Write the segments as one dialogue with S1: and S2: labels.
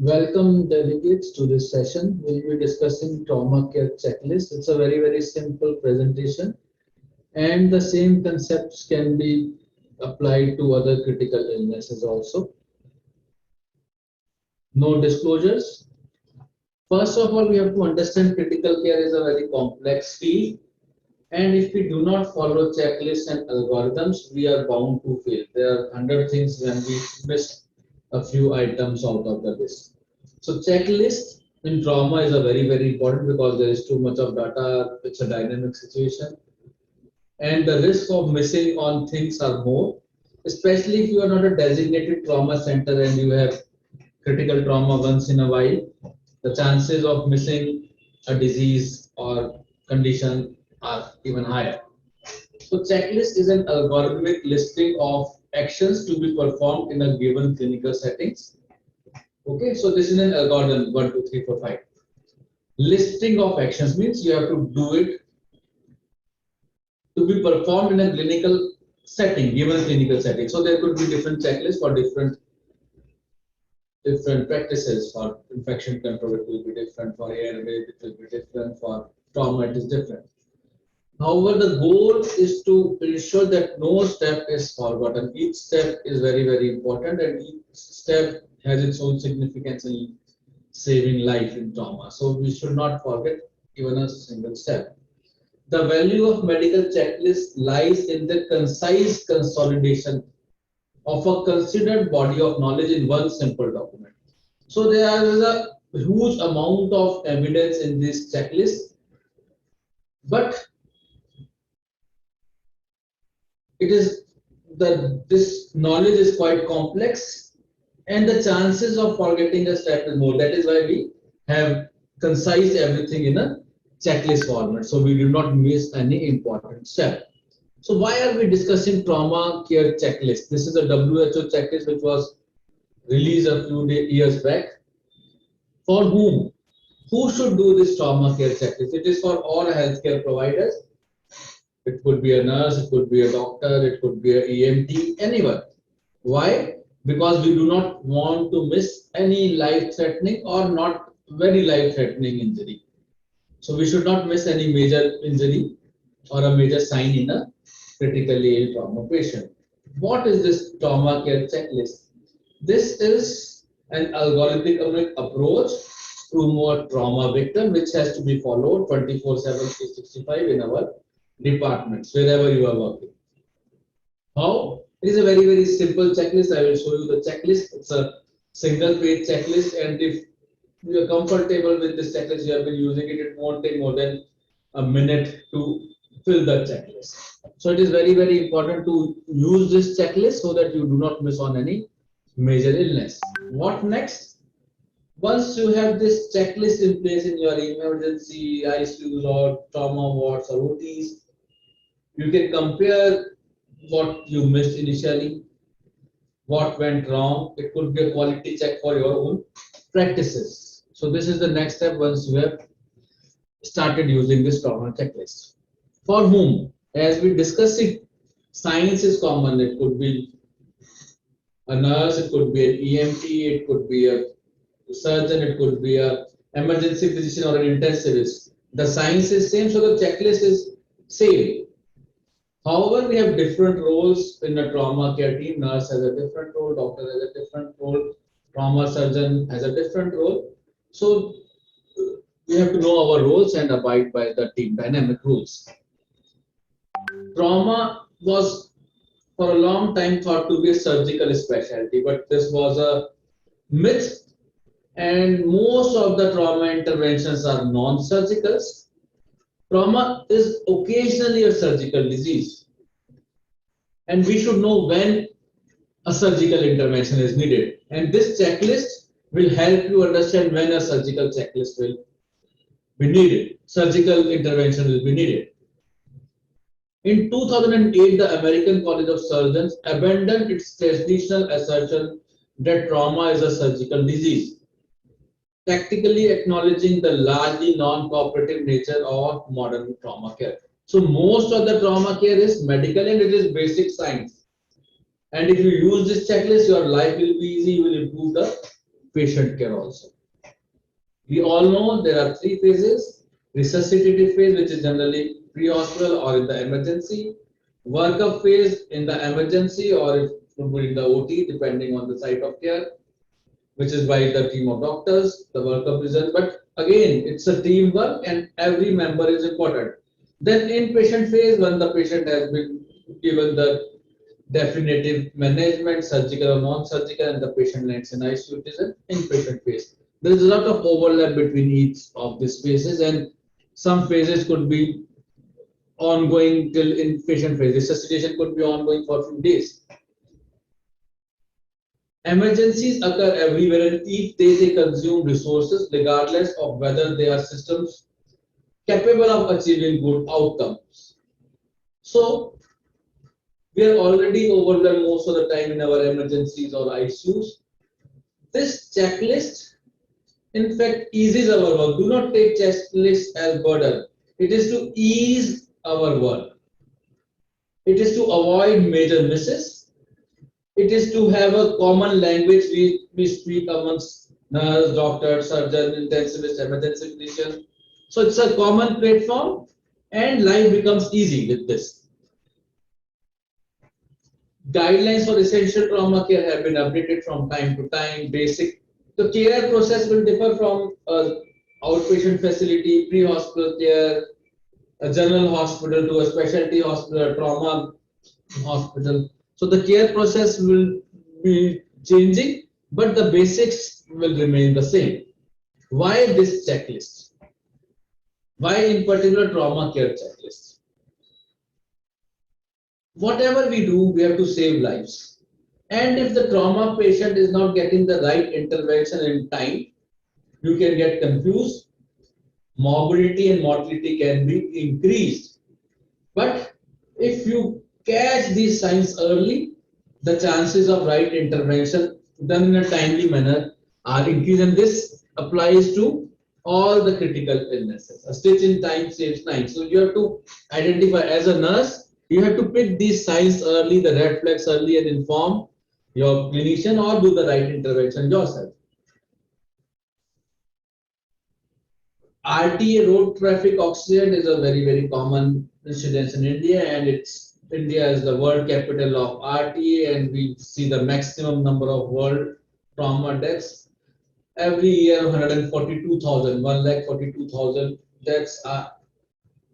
S1: Welcome delegates to this session. We'll be discussing trauma care checklist. It's a very simple presentation and the same concepts can be applied to other critical illnesses also. No disclosures. First of all, we have to understand critical care is a very complex field, and if we do not follow checklists and algorithms, we are bound to fail. There are 100 things when we miss a few items out of the list. So checklist in trauma is a very important because there is too much of data. It's a dynamic situation, and the risk of missing on things are more, especially if you are not a designated trauma center and you have critical trauma once in a while. The chances of missing a disease or condition are even higher. So checklist is an algorithmic listing of actions to be performed in a given clinical settings. Okay, so this is an algorithm 1, 2, 3, 4, 5. Listing of actions means you have to do it to be performed in a clinical setting, given clinical setting. So there could be different checklists for different practices. For infection control, it will be different. For airway, it will be different. For trauma, it is different. However, the goal is to ensure that no step is forgotten. Each step is very important, and each step has its own significance in saving life in trauma. So we should not forget even a single step. The value of medical checklist lies in the concise consolidation of a considered body of knowledge in one simple document. So there is a huge amount of evidence in this checklist, but it is this knowledge is quite complex and the chances of forgetting a step is more. That is why we have concised everything in a checklist format, so we do not miss any important step. So why are we discussing trauma care checklist? This is a WHO checklist which was released a few years back. For whom? Who should do this trauma care checklist? It is for all healthcare providers. It could be a nurse, it could be a doctor, it could be an EMT, anyone. Why? Because we do not want to miss any life-threatening or not very life-threatening injury. So we should not miss any major injury or a major sign in a critically ill trauma patient. What is this trauma care checklist? This is an algorithmic approach to a trauma victim which has to be followed 24/7, 365 in our departments, wherever you are working. How? It is a very simple checklist. I will show you the checklist. It's a single page checklist, and if you are comfortable with this checklist, you have been using it, it won't take more than a minute to fill the checklist. So it is very important to use this checklist so that you do not miss on any major illness. What next? Once you have this checklist in place in your emergency, ICUs or trauma wards or OTs, you can compare what you missed initially, what went wrong. It could be a quality check for your own practices. So this is the next step once you have started using this trauma checklist. For whom? As we discussed it, science is common. It could be a nurse, it could be an EMT, it could be a surgeon, it could be a emergency physician or an intensivist. The science is same, so the checklist is same. However, we have different roles in a trauma care team. Nurse has a different role, doctor has a different role, trauma surgeon has a different role. So we have to know our roles and abide by the team dynamic rules. Trauma was for a long time thought to be a surgical specialty, but this was a myth, and most of the trauma interventions are non-surgical. Trauma is occasionally a surgical disease, and we should know when a surgical intervention is needed. And this checklist will help you understand when a surgical checklist will be needed, surgical intervention will be needed. In 2008, the American College of Surgeons abandoned its traditional assertion that trauma is a surgical disease, tactically acknowledging the largely non-cooperative nature of modern trauma care. So most of the trauma care is medical and it is basic science. And if you use this checklist, your life will be easy, you will improve the patient care also. We all know there are three phases: resuscitative phase, which is generally pre-hospital or in the emergency; workup phase in the emergency or it could be in the OT, depending on the site of care, which is by the team of doctors. The workup is done, but again, it's a teamwork and every member is important. Then inpatient phase, when the patient has been given the definitive management, surgical or non-surgical, and the patient lands in ICU, it is an inpatient phase. There is a lot of overlap between each of these phases, and some phases could be ongoing till inpatient phase. Resuscitation could be ongoing for a few days. Emergencies occur everywhere, and each day they consume resources, regardless of whether they are systems capable of achieving good outcomes. So, we are already overwhelmed most of the time in our emergencies or ICUs. This checklist, in fact, eases our work. Do not take checklist as burden. It is to ease our work. It is to avoid major misses. It is to have a common language we speak amongst nurse, doctor, surgeon, intensivist, emergency physician. So it's a common platform and life becomes easy with this. Guidelines for essential trauma care have been updated from time to time. The care process will differ from outpatient facility, pre-hospital care, a general hospital to a specialty hospital, a trauma hospital. So the care process will be changing, but the basics will remain the same. Why this checklist? Why in particular trauma care checklist? Whatever we do, we have to save lives. And if the trauma patient is not getting the right intervention in time, you can get confused. Morbidity and mortality can be increased. But if you catch these signs early, the chances of right intervention done in a timely manner are increased. And this applies to all the critical illnesses. A stitch in time saves nine. So you have to identify as a nurse, you have to pick these signs early, the red flags early, and inform your clinician or do the right intervention yourself. RTA, road traffic accident, is a very common incidence in India, and India is the world capital of RTA, and we see the maximum number of world trauma deaths. Every year, 142,000, 142,000 deaths are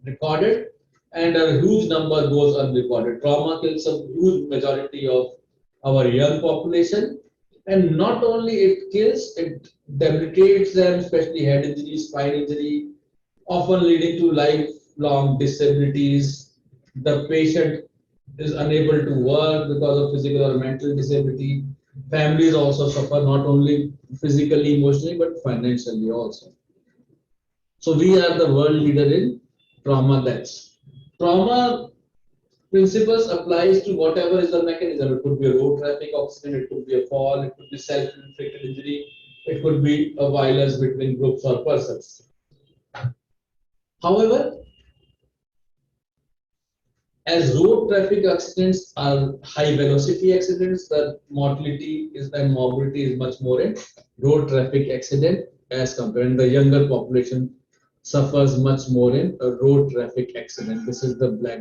S1: recorded, and a huge number goes unrecorded. Trauma kills a huge majority of our young population, and not only it kills, it debilitates them, especially head injury, spine injury, often leading to lifelong disabilities. The patient is unable to work because of physical or mental disability. Families also suffer not only physically, emotionally, but financially also. So we are the world leader in trauma deaths. Trauma principles applies to whatever is the mechanism. It could be a road traffic accident, it could be a fall, it could be self-inflicted injury, it could be a violence between groups or persons. However, as road traffic accidents are high velocity accidents, the mortality is and morbidity is much more in road traffic accident as compared, and the younger population suffers much more in a road traffic accident. This is the black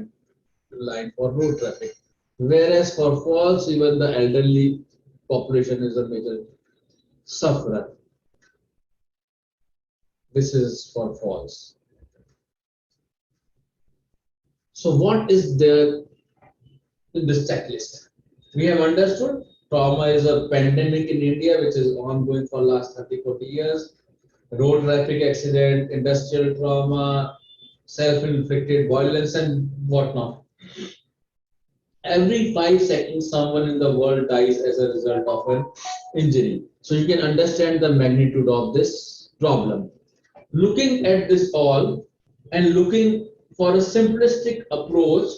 S1: line for road traffic. Whereas for falls, even the elderly population is a major sufferer. This is for falls. So what is there in this checklist? We have understood trauma is a pandemic in India which is ongoing for last 30-40 years. Road traffic accident, industrial trauma, self-inflicted violence and whatnot. Every 5 seconds someone in the world dies as a result of an injury. So you can understand the magnitude of this problem. Looking at this all and looking for a simplistic approach,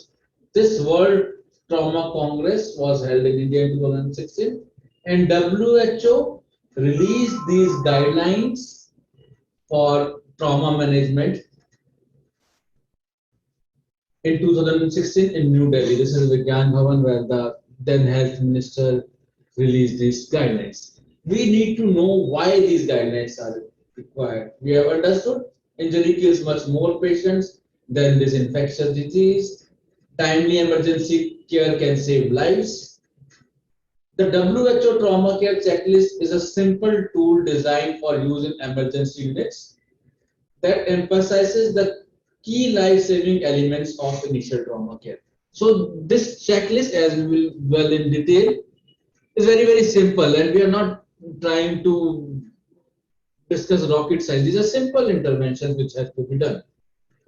S1: this World Trauma Congress was held in India in 2016, and WHO released these guidelines for trauma management in 2016 in New Delhi. This is Vigyan Bhavan, where the then health minister released these guidelines. we need to know why these guidelines are required. We have understood injury kills much more patients than this infectious disease. Timely emergency care can save lives. The WHO Trauma Care Checklist is a simple tool designed for use in emergency units that emphasizes the key life-saving elements of initial trauma care. So this checklist, as we will well in detail, is very simple, and we are not trying to discuss rocket science. These are simple interventions which have to be done.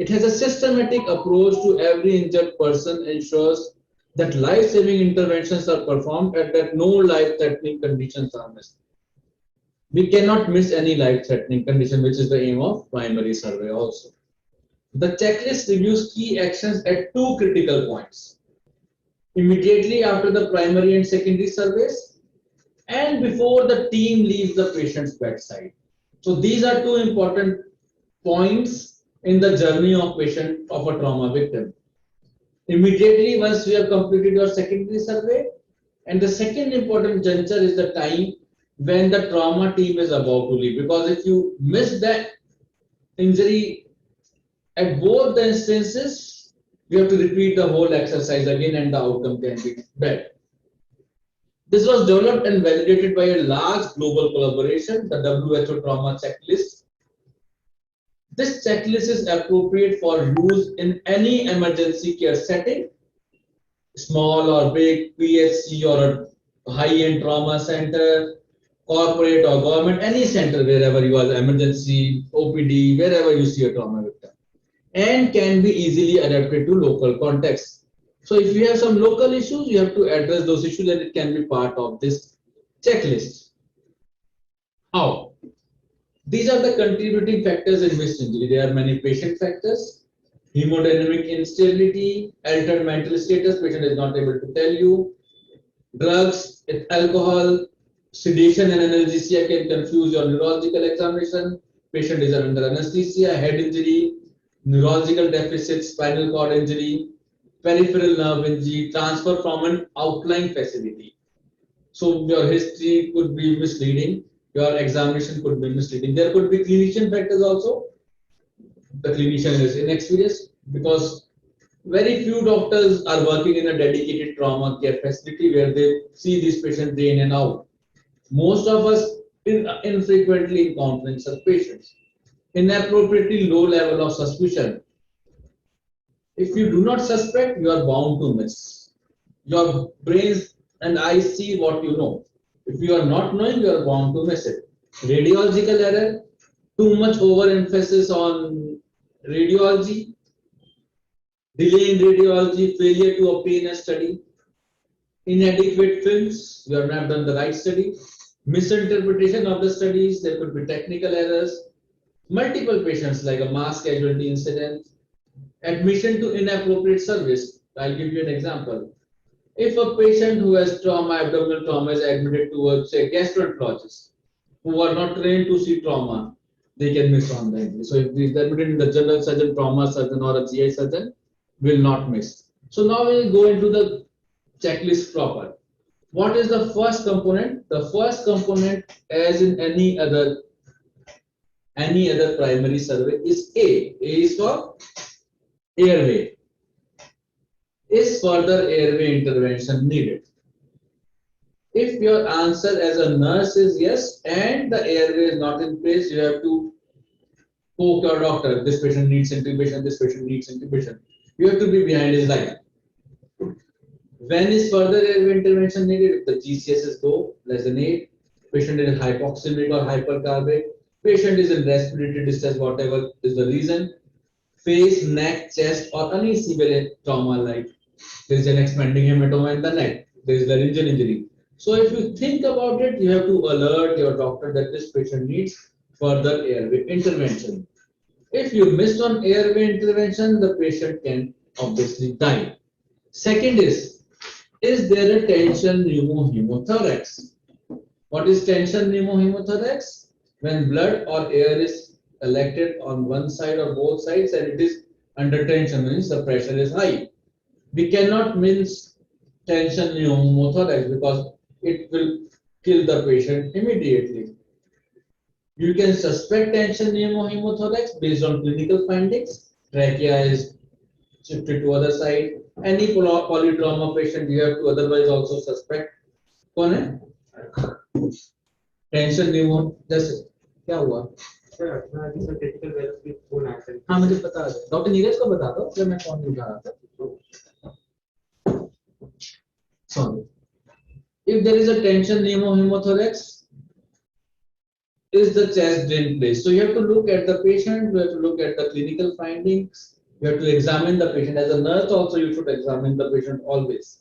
S1: It has a systematic approach to every injured person, ensures that life-saving interventions are performed and that no life-threatening conditions are missed. We cannot miss any life-threatening condition, which is the aim of primary survey also. The checklist reviews key actions at two critical points: immediately after the primary and secondary surveys, and before the team leaves the patient's bedside. So these are two important points in the journey of patient of a trauma victim. Immediately once you have completed your secondary survey, and the second important juncture is the time when the trauma team is about to leave, because if you miss that injury at both the instances, you have to repeat the whole exercise again and the outcome can be bad. This was developed and validated by a large global collaboration, the WHO Trauma Checklist. This checklist is appropriate for use in any emergency care setting, small or big, PHC or a high-end trauma center, corporate or government, any center wherever you are, emergency, OPD, wherever you see a trauma victim, and can be easily adapted to local context. So if you have some local issues, you have to address those issues and it can be part of this checklist. How? These are the contributing factors in missed injury. There are many patient factors: hemodynamic instability, altered mental status, patient is not able to tell you, drugs, alcohol, sedation and anesthesia can confuse your neurological examination, patient is under anesthesia, head injury, neurological deficit, spinal cord injury, peripheral nerve injury, transfer from an outlying facility. So your history could be misleading, your examination could be misleading. There could be clinician factors also. The clinician is inexperienced because very few doctors are working in a dedicated trauma care facility where they see this patient day in and out. Most of us infrequently encountering such patients. Inappropriately low level of suspicion. If you do not suspect, you are bound to miss. Your brains and eyes see what you know. If you are not knowing, you are bound to miss it. Radiological error, too much overemphasis on radiology, delay in radiology, failure to obtain a study, inadequate films, you have not done the right study, misinterpretation of the studies, there could be technical errors, multiple patients like a mass casualty incident, admission to inappropriate service. I'll give you an example. If a patient who has trauma, abdominal trauma, is admitted to a say gastroenterologist who are not trained to see trauma, they can miss on the. So if he's admitted in the general surgeon, trauma surgeon, or a GI surgeon, will not miss. So now we'll go into the checklist proper. What is the first component? The first component, as in any other primary survey, is A. A is for airway. Is further airway intervention needed? If your answer as a nurse is yes and the airway is not in place, you have to poke your doctor. This patient needs intubation, this patient needs intubation. You have to be behind his line. When is further airway intervention needed? If the GCS is low, less than 8, patient is hypoxemic or hypercarbonic, patient is in respiratory distress, whatever is the reason, face, neck, chest, or any severe trauma like there is an expanding hematoma in the neck, there is laryngeal injury. So if you think about it, you have to alert your doctor that this patient needs further airway intervention. If you missed on airway intervention, the patient can obviously die. Second is there a tension pneumohemothorax? What is tension pneumohemothorax? When blood or air is collected on one side or both sides and it is under tension, means the pressure is high. We cannot mince tension pneumothorax because it will kill the patient immediately. You can suspect tension pneumohemothorax based on clinical findings. Trachea is shifted to other side. Any polytrauma patient you have to otherwise also suspect. कौन है? Tension pneumo जैसे क्या हुआ? हाँ मुझे पता है. Doctor Neeraj को बता दो जब मैं फोन उठा रहा था. Sorry. If there is a tension pneumohemothorax, is the chest drain placed? So you have to look at the patient, you have to look at the clinical findings, you have to examine the patient. As a nurse also you should examine the patient always.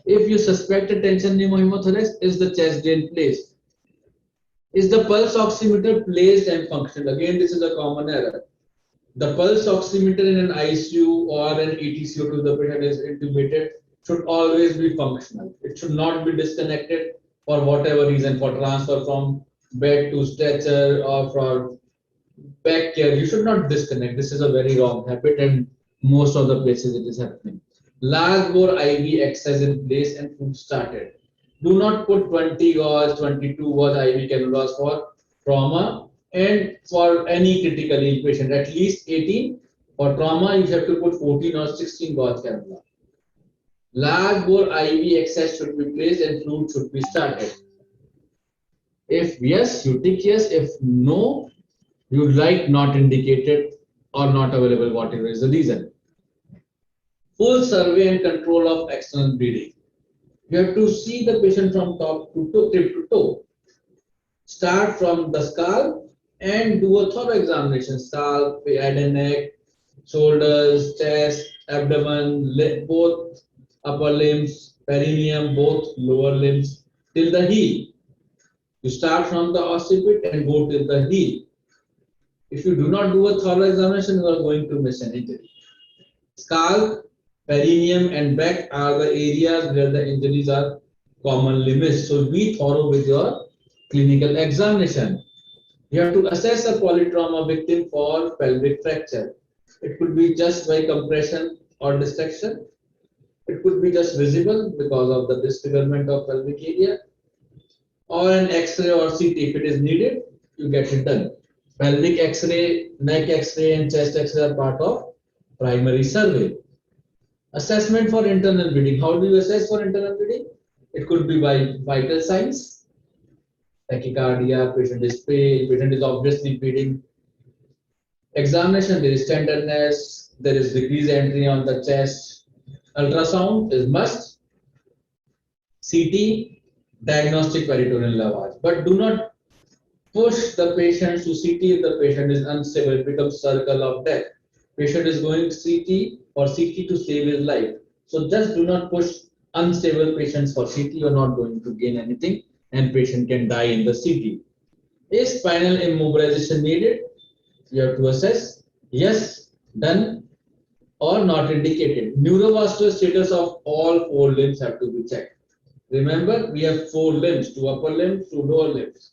S1: If you suspect a tension pneumohemothorax, is the chest drain placed? Is the pulse oximeter placed and functional? Again, this is a common error. The pulse oximeter in an ICU or an ETCO to the patient is intubated should always be functional. It should not be disconnected for whatever reason, for transfer from bed to stretcher or for back care. You should not disconnect. This is a very wrong habit, and most of the places it is happening. Large bore IV access in place and food started. Do not put 20 gauge, 22 gauge IV cannulas for trauma, and for any critically ill patient, at least 18. For trauma, you have to put 14 or 16 gauge cannula. Large bore IV access should be placed and fluid should be started. If yes, you tick yes. If no, you write not indicated or not available, whatever is the reason. Full survey and control of external bleeding. You have to see the patient from top to toe, tip to toe. Start from the scalp and do a thorough examination. Scalp, head and neck, shoulders, chest, abdomen, both upper limbs, perineum, both lower limbs, till the heel. You start from the occiput and go till the heel. If you do not do a thorough examination, you are going to miss an injury. Scalp, perineum, and back are the areas where the injuries are commonly missed. So be thorough with your clinical examination. You have to assess a polytrauma victim for pelvic fracture. It could be just by compression or dissection. It could be just visible because of the disfigurement of pelvic area, or an X-ray or CT if it is needed. You get it done. Pelvic X-ray, neck X-ray, and chest X-ray are part of primary survey. Assessment for internal bleeding. How do you assess for internal bleeding? It could be by vital signs, tachycardia, patient is pale, patient is obviously bleeding. Examination, there is tenderness, there is decreased entry on the chest. Ultrasound is must. CT, diagnostic peritoneal lavage. But do not push the patient to CT if the patient is unstable. It becomes circle of death. Patient is going CT or CT to save his life. So just do not push unstable patients for CT. You are not going to gain anything, and patient can die in the CT. Is spinal immobilization needed? You have to assess yes, done, or not indicated. Neurovascular status of all four limbs have to be checked. Remember, we have four limbs: two upper limbs, two lower limbs.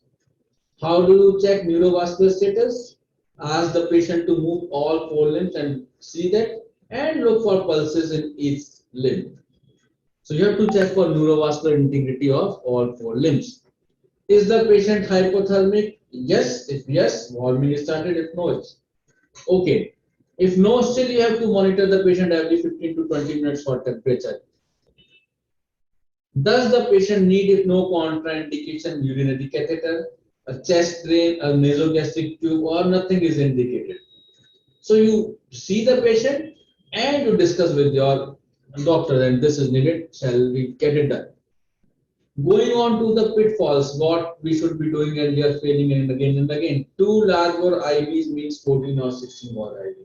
S1: How do you check neurovascular status? Ask the patient to move all four limbs and see that, and look for pulses in each limb. So you have to check for neurovascular integrity of all four limbs. Is the patient hypothermic? Yes. If yes, warming is started. If no, it's okay. If no, still you have to monitor the patient every 15 to 20 minutes for temperature. Does the patient need, if no contraindication, urinary catheter, a chest drain, a nasogastric tube, or nothing is indicated? So you see the patient and you discuss with your doctor, and this is needed, shall we get it done? Going on to the pitfalls, what we should be doing, and we are failing and again and again. Two large bore IVs means 14 or 16 bore IV.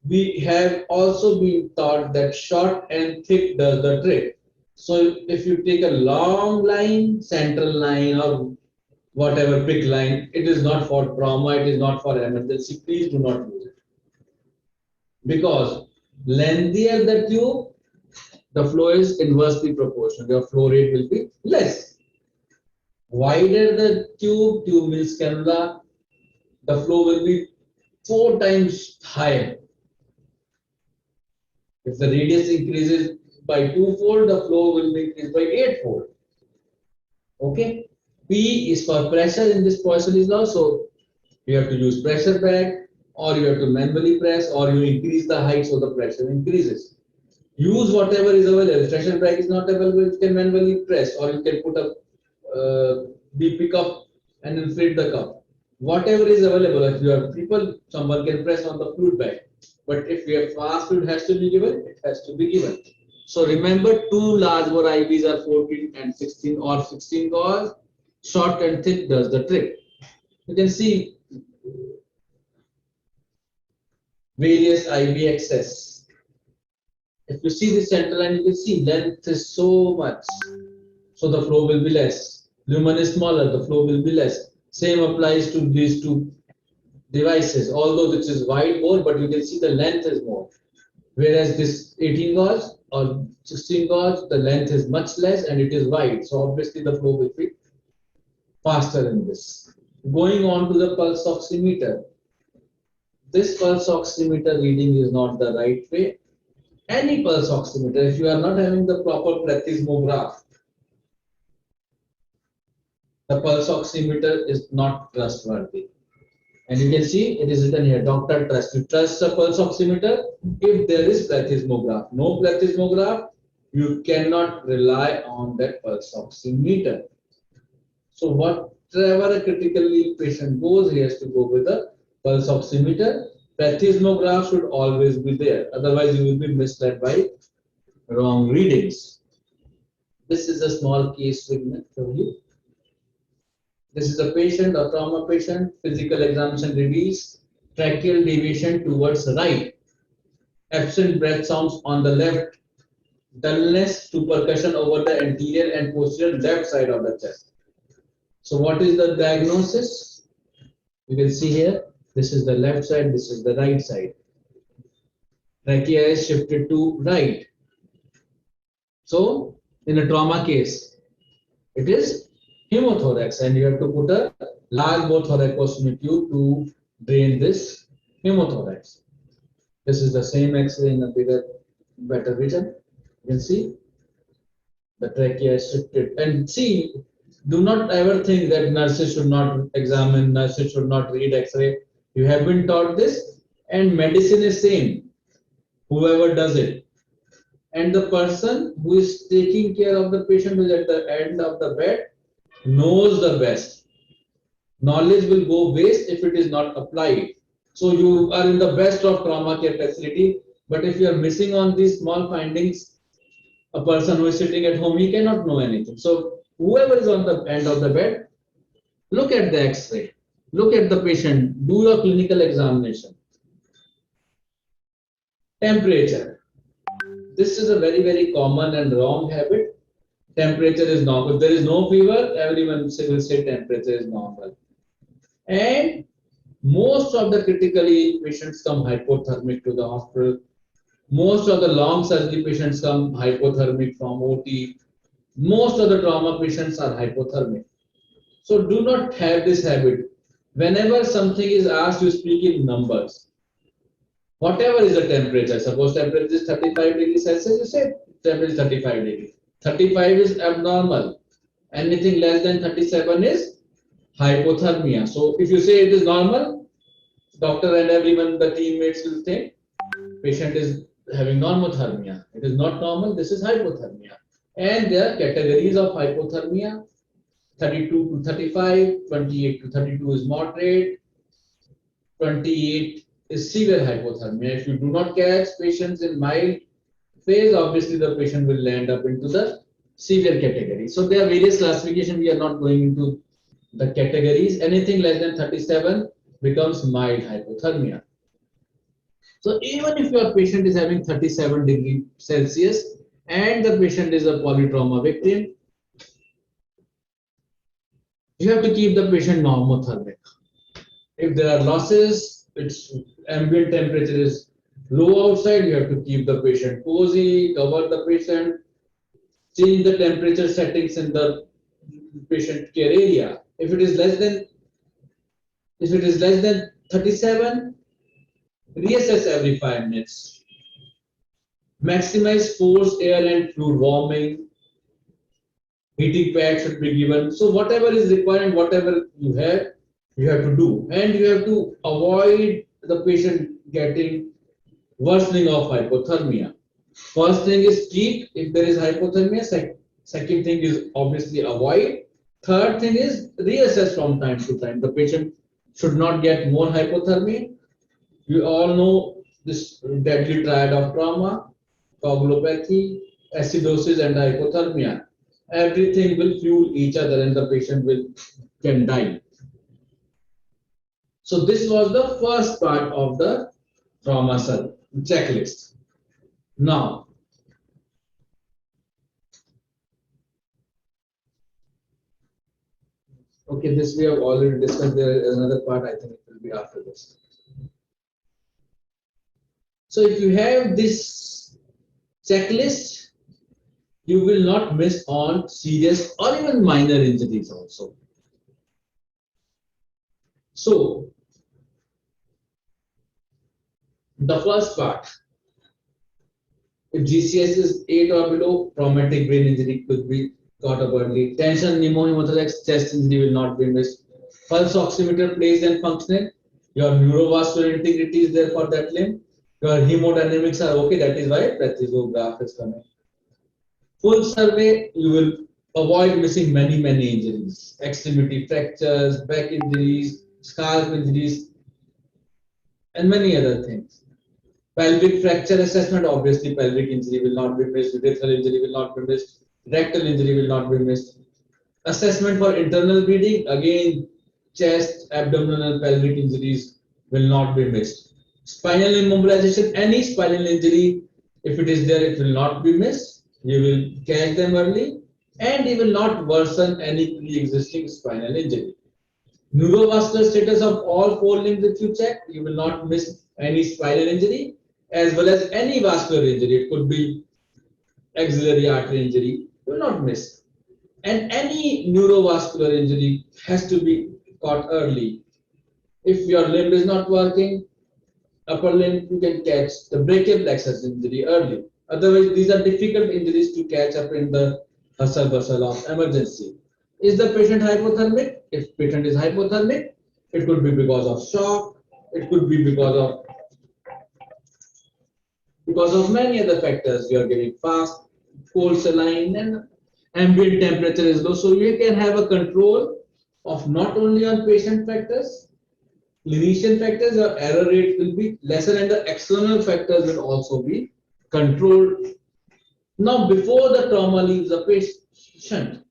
S1: We have also been taught that short and thick does the trick. So if you take a long line, central line, or whatever pick line, it is not for trauma, it is not for emergency. Please do not use it. Because lengthier the tube, the flow is inversely proportional. Your flow rate will be less. Wider the tube, tube means cannula, the flow will be 4 times higher. If the radius increases by 2-fold, the flow will be increased by 8-fold. Okay. P is for pressure in this Poisson's law. So you have to use pressure bag, or you have to manually press, or you increase the height so the pressure increases. Use whatever is available. If pressure bag is not available, you can manually press, or you can put a BP cup and inflate the cup. Whatever is available. If you have people, someone can press on the fluid bag. But if you have fast fluid has to be given, it has to be given. So remember, two large bore IVs are 14 and 16 or 16 gauge. Short and thick does the trick. You can see various IV access. If you see the center line, you can see length is so much, so the flow will be less. Lumen is smaller, the flow will be less. Same applies to these two devices, although this is wide more, but you can see the length is more. Whereas this 18 gauge or 16 gauge, the length is much less and it is wide. So obviously the flow will be faster in this. Going on to the pulse oximeter. This pulse oximeter reading is not the right way. Any pulse oximeter, if you are not having the proper plethysmograph, the pulse oximeter is not trustworthy. And you can see it is written here, Dr. Trust. You trust the pulse oximeter if there is plethysmograph. No plethysmograph, you cannot rely on that pulse oximeter. So whatever a critically ill patient goes, he has to go with a pulse oximeter. Plethysmograph should always be there. Otherwise, you will be misled by wrong readings. This is a small case segment for you. This is a patient, a trauma patient, physical examination reveals tracheal deviation towards right, absent breath sounds on the left, dullness to percussion over the anterior and posterior left side of the chest. So what is the diagnosis? You can see here, this is the left side, this is the right side. Trachea is shifted to right. So in a trauma case, it is hemothorax, and you have to put a large bore thoracostomy tube to drain this hemothorax. This is the same X-ray in a bigger, better vision. You can see the trachea is shifted. And see, do not ever think that nurses should not examine, nurses should not read X-ray. You have been taught this, and medicine is same. Whoever does it, and the person who is taking care of the patient who is at the end of the bed knows the best. Knowledge will go waste if it is not applied. So you are in the best of trauma care facility, but if you are missing on these small findings, a person who is sitting at home, he cannot know anything. So whoever is on the end of the bed, look at the X-ray, look at the patient, do your clinical examination. Temperature. This is a very, very common and wrong habit. Temperature is normal. If there is no fever, everyone will say temperature is normal. And most of the critically ill patients come hypothermic to the hospital. Most of the long surgery patients come hypothermic from OT. Most of the trauma patients are hypothermic. So do not have this habit. Whenever something is asked, you speak in numbers. Whatever is the temperature, suppose temperature is 35 degrees Celsius, you say temperature is 35 degrees. 35 is abnormal. Anything less than 37 is hypothermia. So if you say it is normal, doctor and everyone, the teammates will think patient is having normothermia. It is not normal, this is hypothermia. And there are categories of hypothermia: 32 to 35, 28 to 32 is moderate, 28 is severe hypothermia. If you do not catch patients in mild phase, obviously the patient will land up into the severe category. So there are various classifications. We are not going into the categories. Anything less than 37 becomes mild hypothermia. So even if your patient is having 37 degrees Celsius and the patient is a polytrauma victim, you have to keep the patient normothermic. If there are losses, its ambient temperature is low outside, you have to keep the patient cozy, cover the patient, change the temperature settings in the patient care area. If it is less than 37, reassess every 5 minutes. Maximize forced air and fluid warming. heating pad should be given. So whatever is required and whatever you have to do, and you have to avoid the patient getting worsening of hypothermia. First thing is treat if there is hypothermia. Second thing is obviously avoid. Third thing is reassess from time to time. The patient should not get more hypothermia. You all know this deadly triad of trauma, coagulopathy, acidosis, and hypothermia. Everything will fuel each other, and the patient will can die. So this was the first part of the trauma checklist. Now, okay, this we have already discussed. There is another part. I think it will be after this. So if you have this checklist, you will not miss on serious or even minor injuries also. So the first part, if GCS is 8 or below, traumatic brain injury could be caught up early. Tension pneumothorax chest injury will not be missed. Pulse oximeter placed and functional. Your neurovascular integrity is there for that limb. Your hemodynamics are okay. That is why plethysmograph is coming. Full survey, you will avoid missing many injuries. Extremity fractures, back injuries, scalp injuries, and many other things. Pelvic fracture assessment, obviously pelvic injury will not be missed, urethral injury will not be missed, rectal injury will not be missed. Assessment for internal bleeding, again chest, abdominal, pelvic injuries will not be missed. Spinal immobilization, any spinal injury, if it is there, it will not be missed. You will catch them early and you will not worsen any pre-existing spinal injury. Neurovascular status of all four limbs if you check, you will not miss any spinal injury as well as any vascular injury. It could be axillary artery injury, you will not miss. And any neurovascular injury has to be caught early. If your limb is not working, upper limb, you can catch the brachial plexus injury early. Otherwise, these are difficult injuries to catch up in the hustle bustle of emergency. Is the patient hypothermic? If patient is hypothermic, it could be because of shock, it could be because of many other factors. You are getting fast, cold saline, and ambient temperature is low. So you can have a control of not only on patient factors, clinician factors, your error rate will be lesser, and the external factors will also be controlled. Now, before the trauma leaves the patient,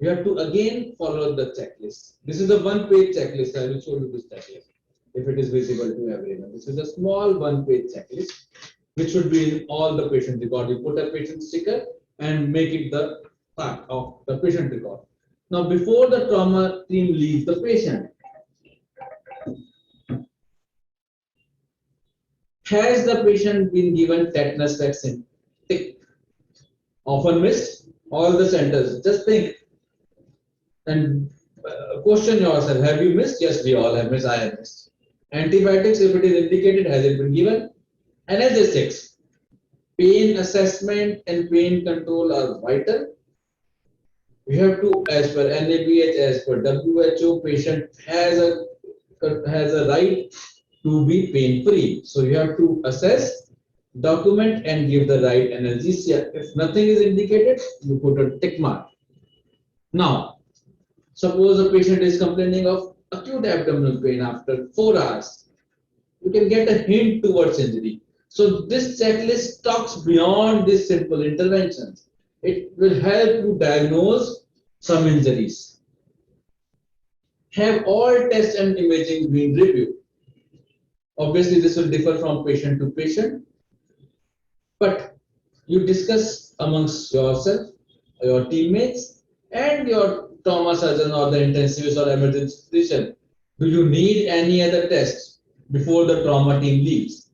S1: you have to again follow the checklist. This is a one-page checklist. I will show you this checklist if it is visible to everyone. This is a small one-page checklist which should be in all the patient record. You put a patient sticker and make it the part of the patient record. Now, before the trauma team leaves the patient, has the patient been given tetanus vaccine? Tick. Often missed. All the centers. Just think and question yourself: have you missed? Yes, we all have missed. I have missed. Antibiotics, if it is indicated, has it been given? Analgesics, pain assessment and pain control are vital. We have to, as per NABH, as per WHO, patient has a right to be pain free. So you have to assess, document, and give the right analgesia. If nothing is indicated, you put a tick mark. Now, suppose a patient is complaining of acute abdominal pain after 4 hours. You can get a hint towards injury. So this checklist talks beyond these simple interventions. It will help you diagnose some injuries. Have all tests and imaging been reviewed? Obviously, this will differ from patient to patient, but you discuss amongst yourself, your teammates, and your trauma surgeon or the intensivist or emergency physician. Do you need any other tests before the trauma team leaves?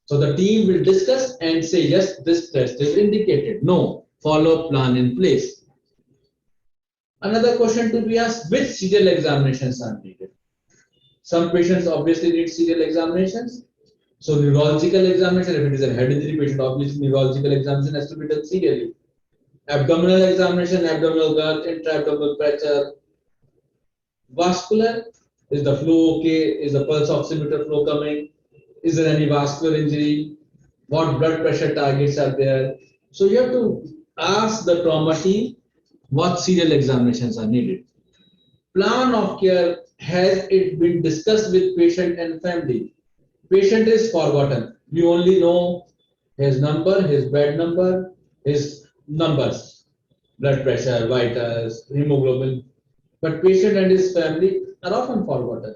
S1: So the team will discuss and say, yes, this test is indicated. No, follow-up plan in place. Another question to be asked, which serial examinations are needed? Some patients obviously need serial examinations. So neurological examination, if it is a head injury patient, obviously neurological examination has to be done serially. Abdominal examination, abdominal girth, intra-abdominal pressure. Vascular, is the flow okay? Is the pulse oximeter flow coming? Is there any vascular injury? What blood pressure targets are there? So you have to ask the trauma team what serial examinations are needed. Plan of care, has it been discussed with patient and family? Patient is forgotten. We only know his number, his bed number, his numbers, blood pressure, vitals, hemoglobin. But patient and his family are often forgotten.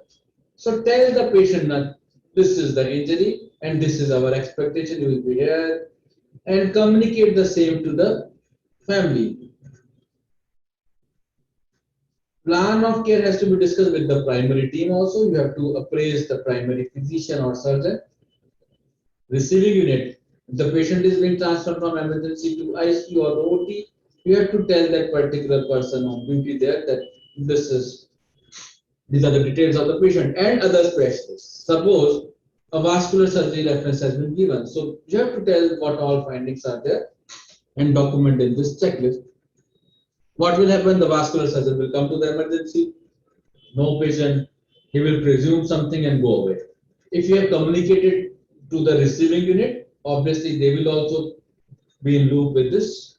S1: So tell the patient that this is the injury and this is our expectation, you will be here, and communicate the same to the family. Plan of care has to be discussed with the primary team also. You have to appraise the primary physician or surgeon. Receiving unit, if the patient is being transferred from emergency to ICU or OT, you have to tell that particular person on duty there that this is these are the details of the patient and other specialists. Suppose a vascular surgery reference has been given, so you have to tell what all findings are there and document in this checklist. What will happen? The vascular surgeon will come to the emergency, no patient, he will presume something and go away. If you have communicated to the receiving unit, obviously they will also be in loop with this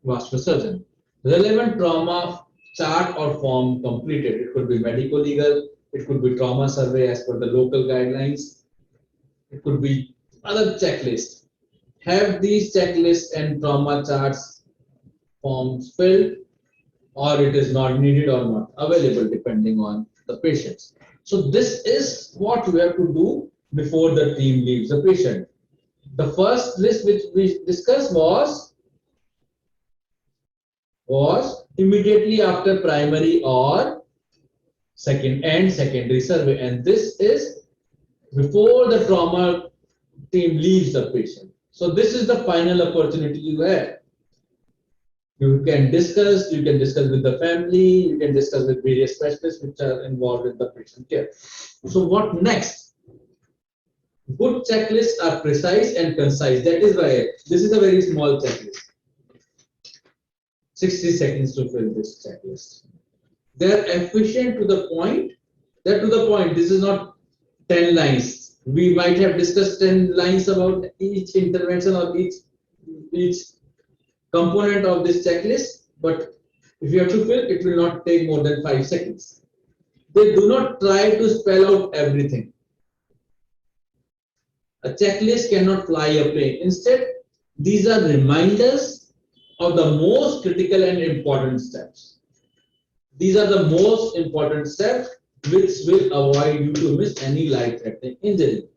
S1: vascular surgeon. Relevant trauma chart or form completed. It could be medical legal, it could be trauma survey as per the local guidelines, it could be other checklists. Have these checklists and trauma charts forms filled, or it is not needed or not available depending on the patients. So this is what we have to do before the team leaves the patient. The first list which we discussed was immediately after primary or secondary survey, and this is before the trauma team leaves the patient. So this is the final opportunity you have. You can discuss with the family, you can discuss with various specialists which are involved in the patient care. So what next? Good checklists are precise and concise. That is why this is a very small checklist. 60 seconds to fill this checklist. They are efficient to the point. They're to the point. This is not 10 lines. We might have discussed 10 lines about each intervention or each component of this checklist, but if you have to fill, it will not take more than 5 seconds. They do not try to spell out everything. A checklist cannot fly a plane. Instead, these are reminders of the most critical and important steps. These are the most important steps which will avoid you to miss any life-threatening injury.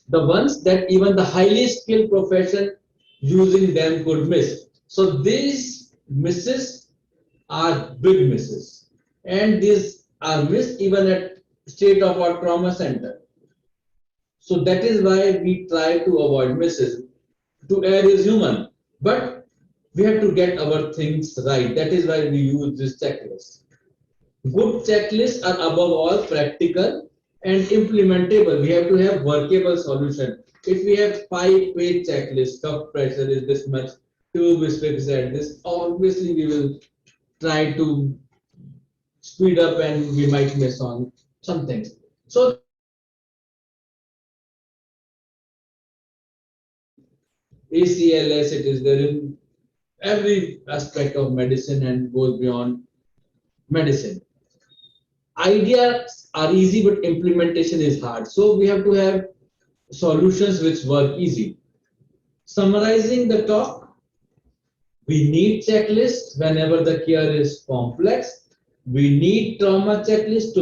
S1: The ones that even the highly skilled profession using them could miss. So these misses are big misses, and these are missed even at state of our trauma center. So that is why we try to avoid misses. To err is human, but we have to get our things right. That is why we use this checklist. Good checklists are above all practical and implementable. We have to have workable solution. If we have 5-page checklist, cuff pressure is this much, tube is fixed at this, obviously we will try to speed up and we might miss on some things. So ACLS, it is there in every aspect of medicine and goes beyond medicine. Ideas are easy, but implementation is hard. So we have to have solutions which work easy. Summarizing the talk, we need checklists whenever the care is complex. We need trauma checklists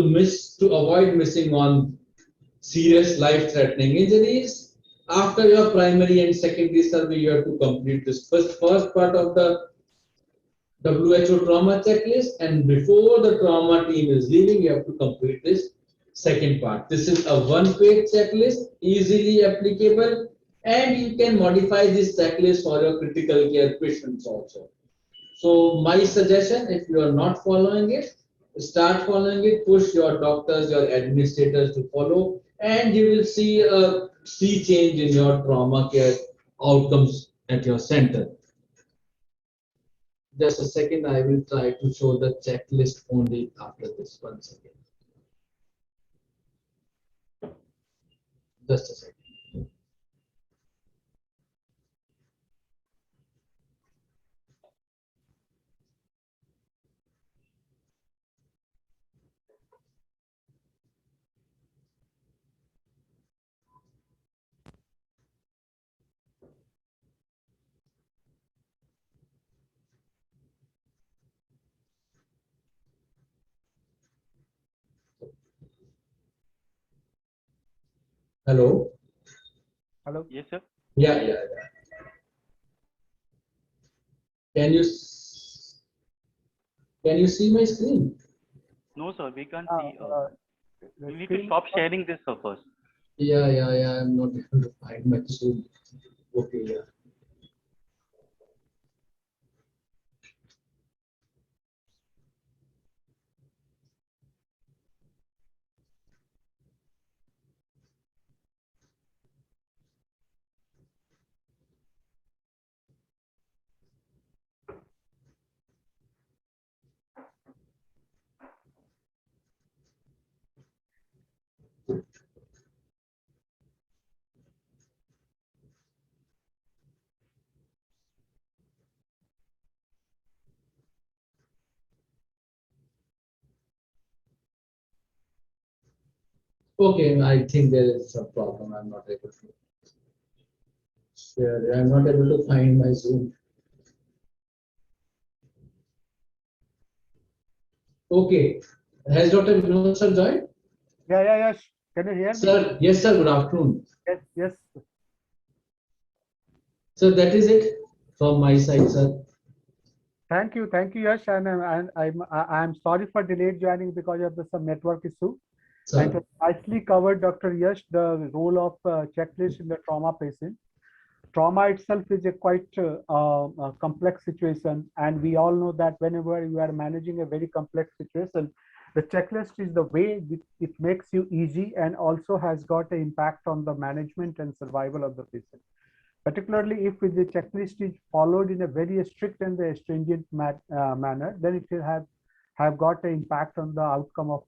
S1: to avoid missing on serious life-threatening injuries. After your primary and secondary survey, you have to complete this first part of the WHO trauma checklist, and before the trauma team is leaving, you have to complete this second part. This is a one-page checklist, easily applicable, and you can modify this checklist for your critical care patients also. So my suggestion, if you are not following it, start following it, push your doctors, your administrators to follow, and you will see a sea change in your trauma care outcomes at your center. Just a second, I will try to show the checklist only after this. One second. Just a second. Hello.
S2: Hello.
S3: Yes, sir.
S1: Yeah. Can you see my screen?
S3: No, sir, we can't
S2: Uh,
S3: see.
S2: uh,
S3: You need to stop sharing this, sir, first.
S1: Yeah. I'm not able to find my Zoom. Okay, yeah. Okay, I think there is some problem. I'm not able to share. I'm not able to find my Zoom. Okay. Has Dr. Vinod sir joined?
S2: Yes. Can you hear me?
S1: Sir, yes, sir. Good afternoon.
S2: Yes.
S1: So that is it from my side, sir.
S2: Thank you, Yash. And I'm sorry for delayed joining because of some network issue. And
S1: Sir.
S2: to nicely covered, Dr. Yash, the role of checklist in the trauma patient. Trauma itself is a quite complex situation, and we all know that whenever you are managing a very complex situation, the checklist is the way it makes you easy and also has got an impact on the management and survival of the patient. Particularly if the checklist is followed in a very strict and stringent manner, then it will have got an impact on the outcome of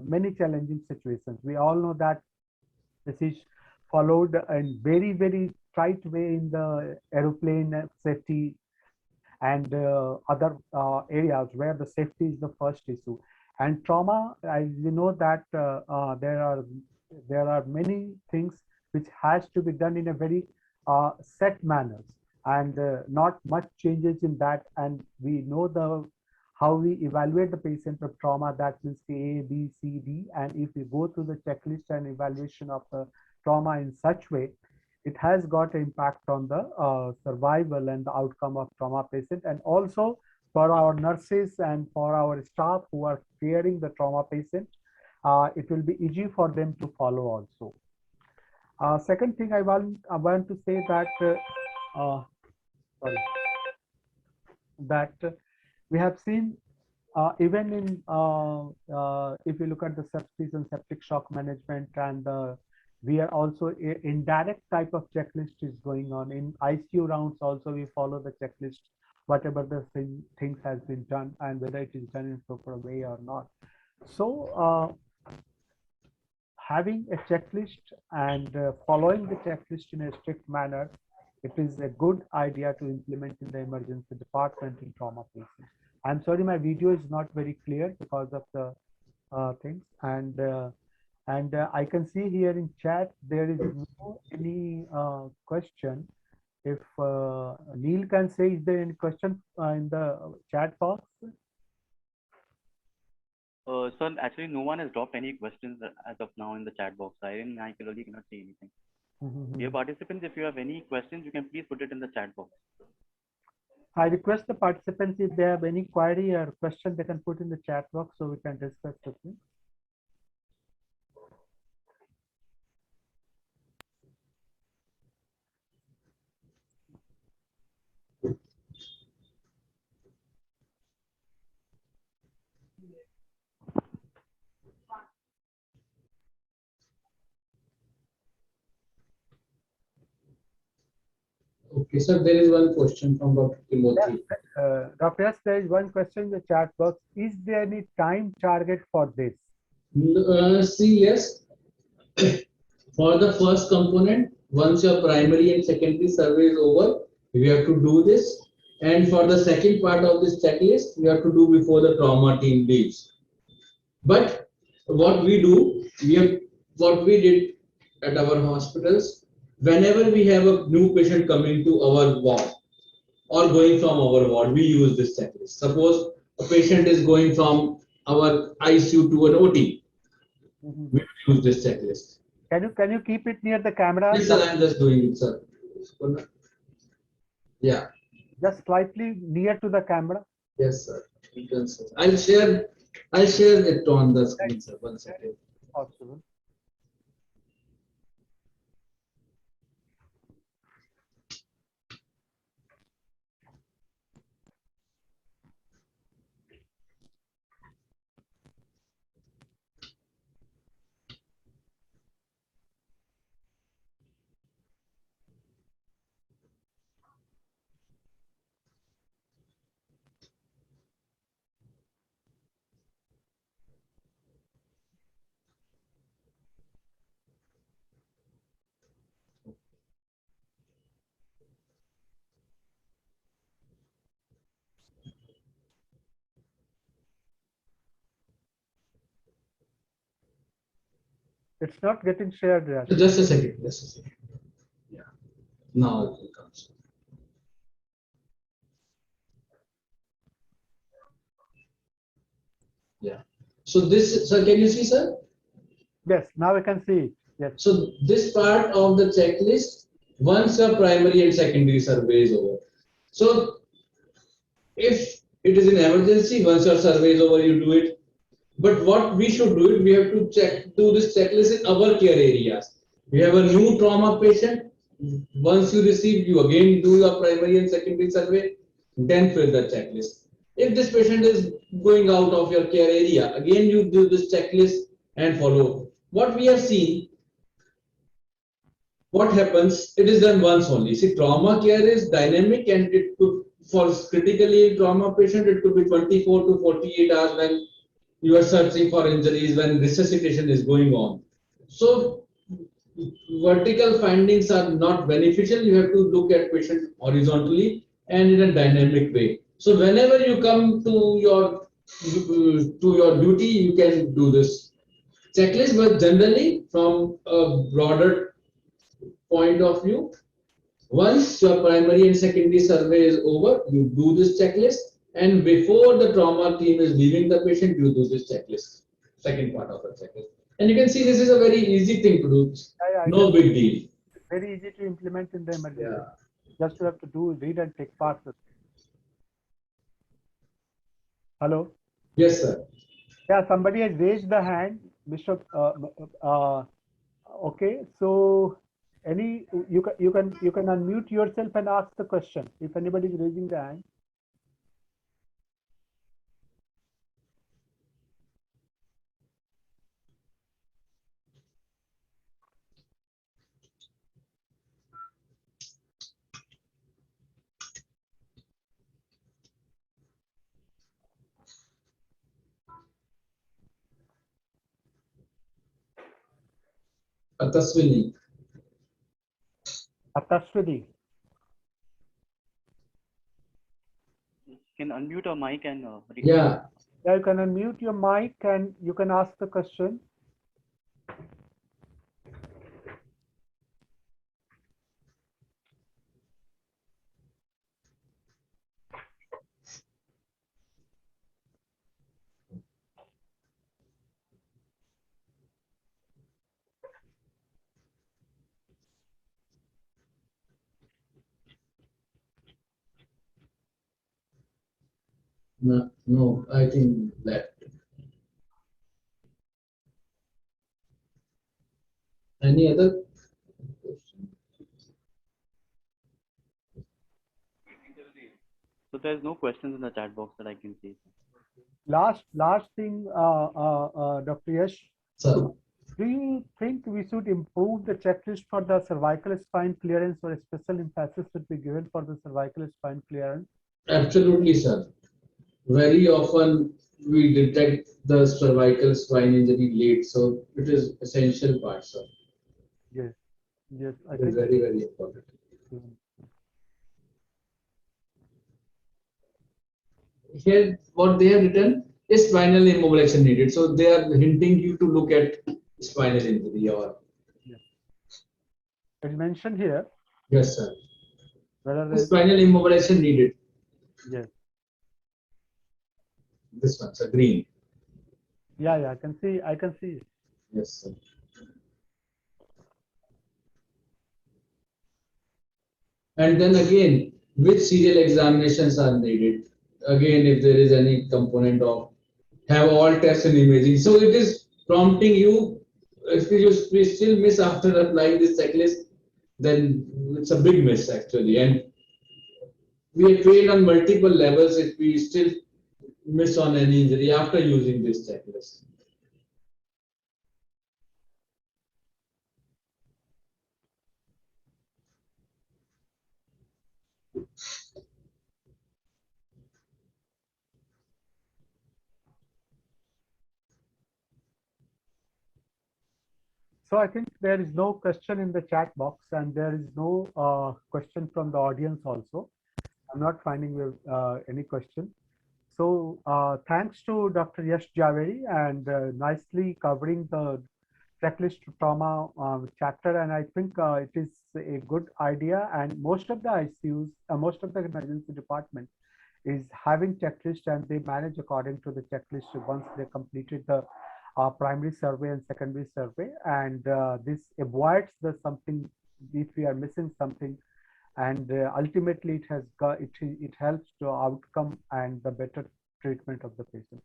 S2: many challenging situations. We all know that this is followed in very tight way in the aeroplane safety and other areas where the safety is the first issue. And trauma, as you know that there are many things which has to be done in a very set manners, and not much changes in that. And we know the how we evaluate the patient of trauma, that means A, B, C, D. And if we go through the checklist and evaluation of the trauma in such way, it has got impact on the survival and the outcome of trauma patient, and also for our nurses and for our staff who are caring the trauma patient, it will be easy for them to follow also. Second thing I want to say that sorry, that we have seen even in if you look at the sepsis and septic shock management, and we are also indirect type of checklist is going on in ICU rounds. Also, we follow the checklist, whatever the things has been done, and whether it is done in proper way or not. So having a checklist and following the checklist in a strict manner, it is a good idea to implement in the emergency department in trauma patients. I'm sorry, my video is not very clear because of the things, and I can see here in chat there is no any question. If Neil can say, is there any question in the chat box?
S3: Sir, actually, no one has dropped any questions as of now in the chat box. I clearly cannot see anything. Dear participants, if you have any questions, you can please put it in the chat box.
S2: I request the participants, if they have any query or question, they can put in the chat box so we can discuss the thing.
S1: Okay, sir, there is one question from Dr. Timothy.
S2: Dr. Yash, there is one question in the chat box. Is there any time target for this?
S1: See, yes, for the first component, once your primary and secondary survey is over, we have to do this. And for the second part of this checklist, we have to do before the trauma team leaves. But what we do, what we did at our hospitals, whenever we have a new patient coming to our ward or going from our ward, we use this checklist. Suppose a patient is going from our ICU to an OT, we use this checklist.
S2: Can you keep it near the camera?
S1: Yes, sir, I'm just doing it, sir. Yeah.
S2: Just slightly near to the camera.
S1: Yes, sir. You can, sir. I'll share it on the screen, sir. 1 second.
S2: Possible. It's not getting shared, Yash.
S1: Just a second. Just a second. Yeah. Now it will come. Yeah. So this, sir, can you see, sir?
S2: Yes, now I can see it. Yes.
S1: So this part of the checklist, once your primary and secondary survey is over. So if it is an emergency, once your survey is over, you do it. But what we should do it, we have to do this checklist in our care areas. We have a new trauma patient. Once you receive, you again do your primary and secondary survey, then fill the checklist. If this patient is going out of your care area, again you do this checklist and follow. What we have seen, what happens, it is done once only. See, trauma care is dynamic and it could, for critically trauma patient, it could be 24 to 48 hours when you are searching for injuries, when resuscitation is going on. So vertical findings are not beneficial. You have to look at patient horizontally and in a dynamic way. So whenever you come to your duty, you can do this checklist, but generally from a broader point of view, once your primary and secondary survey is over, you do this checklist, and before the trauma team is leaving the patient, you do this checklist, second part of the checklist. And you can see this is a very easy thing to do, no big deal.
S2: Very easy to implement in the emergency.
S1: Yeah.
S2: Just you have to read and take part. Hello?
S1: Yes, sir.
S2: Yeah, somebody has raised the hand. Bishop, okay, so you can unmute yourself and ask the question if anybody is raising the hand.
S1: Ataswini.
S2: Ataswini.
S3: You can unmute your mic and
S1: Yeah.
S2: Yeah, you can unmute your mic and you can ask the question.
S1: No, I think that. Any other question?
S3: so there's no questions in the chat box that I can see.
S2: Last thing, Dr. Yash.
S1: Sir.
S2: Do you think we should improve the checklist for the cervical spine clearance, or a special emphasis should be given for the cervical spine clearance?
S1: Absolutely, sir. Very often we detect the cervical spine injury late, so it is essential part, sir.
S2: Yes, yes, I
S1: It is
S2: think.
S1: very, very important.
S2: Mm.
S1: Here, what they have written is spinal immobilization needed. So they are hinting you to look at spinal injury or
S2: Yes. It's mentioned here
S1: yes, sir.
S2: whether there,
S1: Spinal immobilization needed.
S2: yes,
S1: This one, sir, green.
S2: yeah, I can see it.
S1: Yes, sir. And then again, which serial examinations are needed? Again, if there is any component of have all tests and imaging. So it is prompting you. If we still miss after applying this checklist, then it's a big miss actually. And we are trained on multiple levels if we still miss on any injury after using this checklist.
S2: So I think there is no question in the chat box, and there is no question from the audience also. I'm not finding any question. So thanks to Dr. Yash Javeri and nicely covering the checklist trauma chapter. And I think it is a good idea. And most of the ICUs, most of the emergency department is having checklist, and they manage according to the checklist once they completed the primary survey and secondary survey. And this avoids the something if we are missing something, and ultimately it has got it helps to outcome and the better treatment of the patient.